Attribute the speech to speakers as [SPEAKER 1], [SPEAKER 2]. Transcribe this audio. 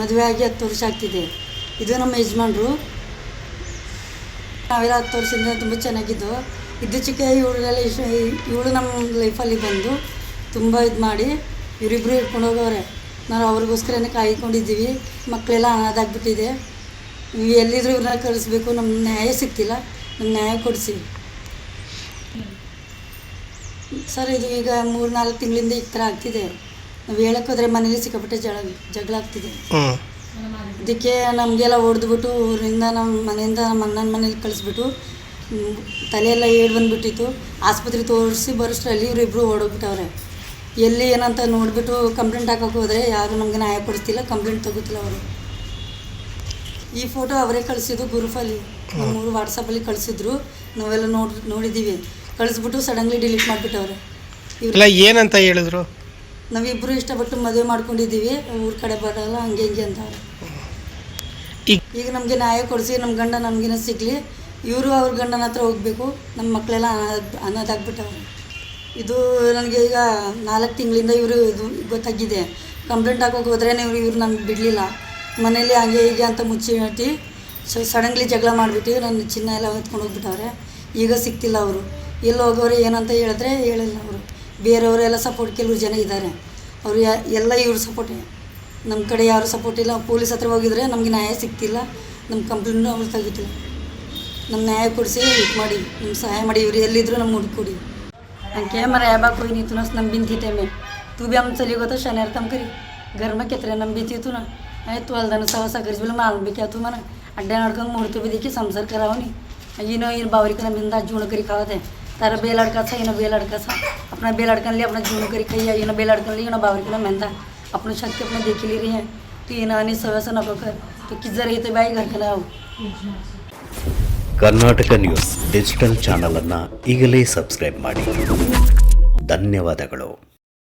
[SPEAKER 1] ಮದುವೆ ಆಗಿ 10 ವರ್ಷ ಆಗ್ತಿದೆ. ಇದು ನಮ್ಮ ಯಜಮಾನ್ರು. ನಾವೆಲ್ಲ 10 ವರ್ಷದಿಂದ ತುಂಬ ಚೆನ್ನಾಗಿದ್ದು. ಇದ್ದಕ್ಕಿದ್ದಂತೆ ಇವಳು ನಮ್ಮ ಲೈಫಲ್ಲಿ ಬಂದು ತುಂಬ ಇದು ಮಾಡಿ ಇವರಿಬ್ಬರು ಹಿಡ್ಕೊಂಡು ಹೋಗವ್ರೆ. ನಾವು ಅವ್ರಿಗೋಸ್ಕರನೇ ಕಾಯ್ಕೊಂಡಿದ್ದೀವಿ. ಮಕ್ಕಳೆಲ್ಲ ಅನಾಥಾಗ್ಬಿಟ್ಟಿದೆ. ಎಲ್ಲಿದ್ರು ಇವ್ರನ್ನ ಕಳಿಸ್ಬೇಕು. ನಮ್ಮ ನ್ಯಾಯ ಸಿಗ್ತಿಲ್ಲ. ನಮ್ಮ ನ್ಯಾಯ ಕೊಡಿಸಿ ಸರ್. ಇದು ಈಗ 3-4 ತಿಂಗಳಿಂದ ಈ ಥರ ಆಗ್ತಿದೆ. ನಾವು ಹೇಳೋಕ್ಕೋದ್ರೆ ಮನೇಲಿ ಸಿಕ್ಕಾಪಟ್ಟೆ ಜಗಳ ಆಗ್ತಿದೆ. ಅದಕ್ಕೆ ನಮಗೆಲ್ಲ ಹೊಡೆದ್ಬಿಟ್ಟು ಊರಿಂದ ನಮ್ಮ ಮನೆಯಿಂದ ನಮ್ಮ ಅಣ್ಣನ ಮನೇಲಿ ಕಳಿಸ್ಬಿಟ್ಟು ತಲೆಯೆಲ್ಲ ಏಳು ಬಂದುಬಿಟ್ಟಿತ್ತು. ಆಸ್ಪತ್ರೆ ತೋರಿಸಿ ಬರೋಷ್ಟರಲ್ಲಿ ಇವರಿಬ್ಬರು ಓಡೋಗ್ಬಿಟ್ಟವ್ರೆ. ಎಲ್ಲಿ ಏನಂತ ನೋಡಿಬಿಟ್ಟು ಕಂಪ್ಲೇಂಟ್ ಹಾಕೋಕೆ ಹೋದರೆ ಯಾರು ನಮಗೆ ನ್ಯಾಯ ಕೊಡಿಸ್ತಿಲ್ಲ, ಕಂಪ್ಲೇಂಟ್ ತಗೋತಿಲ್ಲ ಅವರು. ಈ ಫೋಟೋ ಅವರೇ ಕಳಿಸಿದ್ದು ಗ್ರೂಪಲ್ಲಿ, ನಮ್ಮೂರು ವಾಟ್ಸಪ್ಪಲ್ಲಿ ಕಳಿಸಿದ್ರು. ನಾವೆಲ್ಲ ನೋಡಿದ್ದೀವಿ. ಕಳಿಸ್ಬಿಟ್ಟು ಸಡನ್ಲಿ ಡಿಲೀಟ್ ಮಾಡಿಬಿಟ್ಟವ್ರೆ.
[SPEAKER 2] ಇವೆಲ್ಲ ಏನಂತ ಹೇಳಿದ್ರು?
[SPEAKER 1] ನಾವಿಬ್ಬರು ಇಷ್ಟಪಟ್ಟು ಮದುವೆ ಮಾಡ್ಕೊಂಡಿದ್ದೀವಿ, ಊರ ಕಡೆ ಬರೋಲ್ಲ ಹಂಗೆ ಹಿಂಗೆ ಅಂತವ್ರೆ. ಈಗ ನಮಗೆ ನ್ಯಾಯ ಕೊಡಿಸಿ ನಮ್ಮ ಗಂಡ ನಮಗಿನ ಸಿಗಲಿ. ಇವರು ಅವ್ರ ಗಂಡನ ಹತ್ರ ಹೋಗಬೇಕು. ನಮ್ಮ ಮಕ್ಕಳೆಲ್ಲ ಅನಾಥಾಗ್ಬಿಟ್ಟವ್ರೆ. ಇದು ನನಗೆ ಈಗ 4 ತಿಂಗಳಿಂದ ಇವರು ಇದು ಗೊತ್ತಾಗಿದೆ. ಕಂಪ್ಲೇಂಟ್ ಹಾಕೋಕೆ ಹೋದ್ರೆ ಇವ್ರು ನಮ್ಗೆ ಬಿಡಲಿಲ್ಲ. ಮನೇಲಿ ಹಾಗೆ ಹೀಗೆ ಅಂತ ಮುಚ್ಚಿ ಸಡನ್ಲಿ ಜಗಳ ಮಾಡಿಬಿಟ್ಟು ನನ್ನ ಚಿನ್ನ ಎಲ್ಲ ಹೊತ್ಕೊಂಡು ಹೋಗ್ಬಿಟ್ಟವ್ರೆ. ಈಗ ಸಿಗ್ತಿಲ್ಲ ಅವರು. ಎಲ್ಲಿ ಹೋಗೋರು ಏನಂತ ಹೇಳಿದ್ರೆ ಹೇಳಿಲ್ಲ ಅವರು. ಬೇರೆಯವರೆಲ್ಲ ಸಪೋರ್ಟ್ ಕೆಲವ್ರು ಜನ ಇದ್ದಾರೆ. ಅವರು ಎಲ್ಲ ಇವ್ರ ಸಪೋರ್ಟೇ. ನಮ್ಮ ಕಡೆ ಯಾರು ಸಪೋರ್ಟ್ ಇಲ್ಲ. ಪೊಲೀಸ್ ಹತ್ರ ಹೋಗಿದ್ರೆ ನಮಗೆ ನ್ಯಾಯ ಸಿಗ್ತಿಲ್ಲ. ನಮ್ಮ ಕಂಪ್ಲೇಂಟು ಅವ್ರು ತೆಗಿತಿಲ್ಲ. ನಮ್ಮ न्याय ಕೊಡಿಸಿ ಇದು ಮಾಡಿ ನಮ್ಮ ಸಹಾಯ ಮಾಡಿ. ಇವರು ಎಲ್ಲಿದ್ರು ನಮ್ಮ ಹುಡುಕೊಡಿ. अंके हमारा ऐबा कोई नहीं तू ना नम बिनती थे में तू भी हम चली गो तो शनिवार तम करी घर में कितने नम बीती तू ना है तू अलदान सवा कर बोले मालूम भी क्या तू मना अड्डे नड़क मुहूर्त भी देखी संसार कराओ नहीं इनो इन बावरी का बिंदा जून करी खावा थे तारा बे लड़का था इनो बे लड़का था अपना बे लड़कन लिए अपना जून करी खाई इनो बे लड़कन लिए इनो बावरी का मेहंदा अपने छत के अपने देख ली रही है तो इना नहीं सवा से नको कर तो किस रही तो भाई घर के लाओ.
[SPEAKER 3] ಕರ್ನಾಟಕ ನ್ಯೂಸ್ ಡಿಜಿಟಲ್ ಚಾನಲ್ ಅನ್ನು ಈಗಲೇ ಸಬ್ಸ್ಕ್ರೈಬ್ ಮಾಡಿ. ಧನ್ಯವಾದಗಳು.